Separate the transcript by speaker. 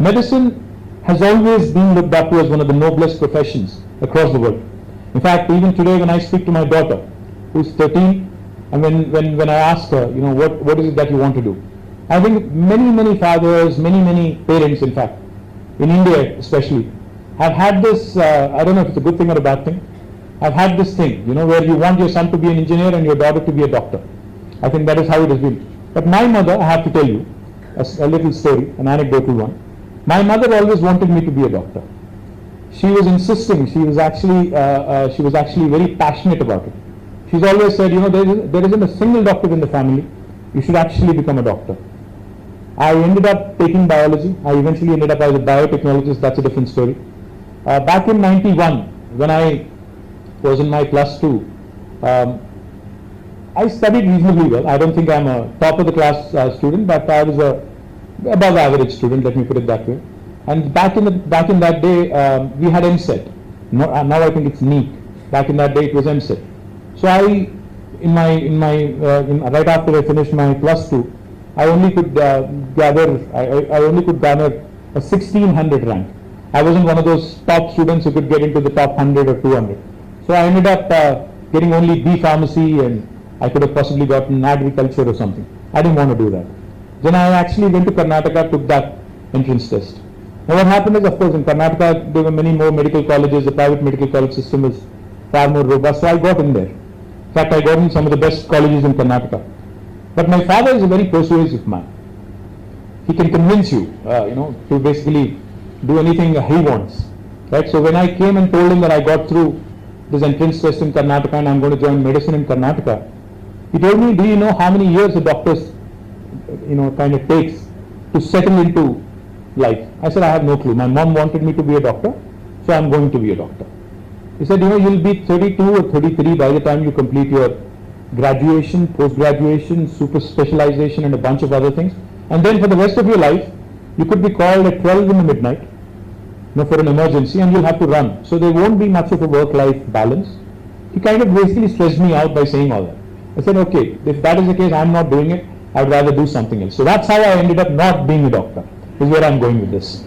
Speaker 1: Medicine has always been looked up to as one of the noblest professions across the world. In fact, even today when I speak to my daughter, who's 13, and when I ask her, what is it that you want to do? I think many fathers, many parents, in fact, in India especially, have had this, I don't know if it's a good thing or a bad thing, have had this thing, where you want your son to be an engineer and your daughter to be a doctor. I think that is how it has been. But my mother, I have to tell you, a little story, an anecdotal one. My mother always wanted me to be a doctor. She was insisting, she was actually very passionate about it. She's always said, there isn't a single doctor in the family, you should actually become a doctor. I ended up taking biology. I eventually ended up as a biotechnologist. That's a different story. Back in 91, when I was in my +2, I studied reasonably well. I don't think I'm a top of the class student, but I was a above average student, let me put it that way. And back in that day, we had MSET. Now I think it's NEET. Back in that day, it was MSET. So right after I finished my +2, I only could garner a 1600 rank. I wasn't one of those top students who could get into the top 100 or 200. So I ended up getting only B Pharmacy, and I could have possibly gotten agriculture or something. I didn't want to do that. Then I actually went to Karnataka, took that entrance test. Now what happened is, of course, in Karnataka there were many more medical colleges. The private medical college system is far more robust, so I got in there. In fact, I got in some of the best colleges in Karnataka. But my father is a very persuasive man. He can convince you, to basically do anything he wants. Right? So when I came and told him that I got through this entrance test in Karnataka and I'm going to join medicine in Karnataka, he told me, do you know how many years a doctor's, kind of takes to settle into life? I said, I have no clue. My mom wanted me to be a doctor, so I'm going to be a doctor. He said, you'll be 32 or 33 by the time you complete your graduation, post-graduation, super specialization and a bunch of other things. And then for the rest of your life, you could be called at 12 in the midnight, for an emergency, and you'll have to run. So there won't be much of a work-life balance. He kind of basically stressed me out by saying all that. I said, okay, if that is the case, I'm not doing it. I'd rather do something else. So that's how I ended up not being a doctor, is where I'm going with this.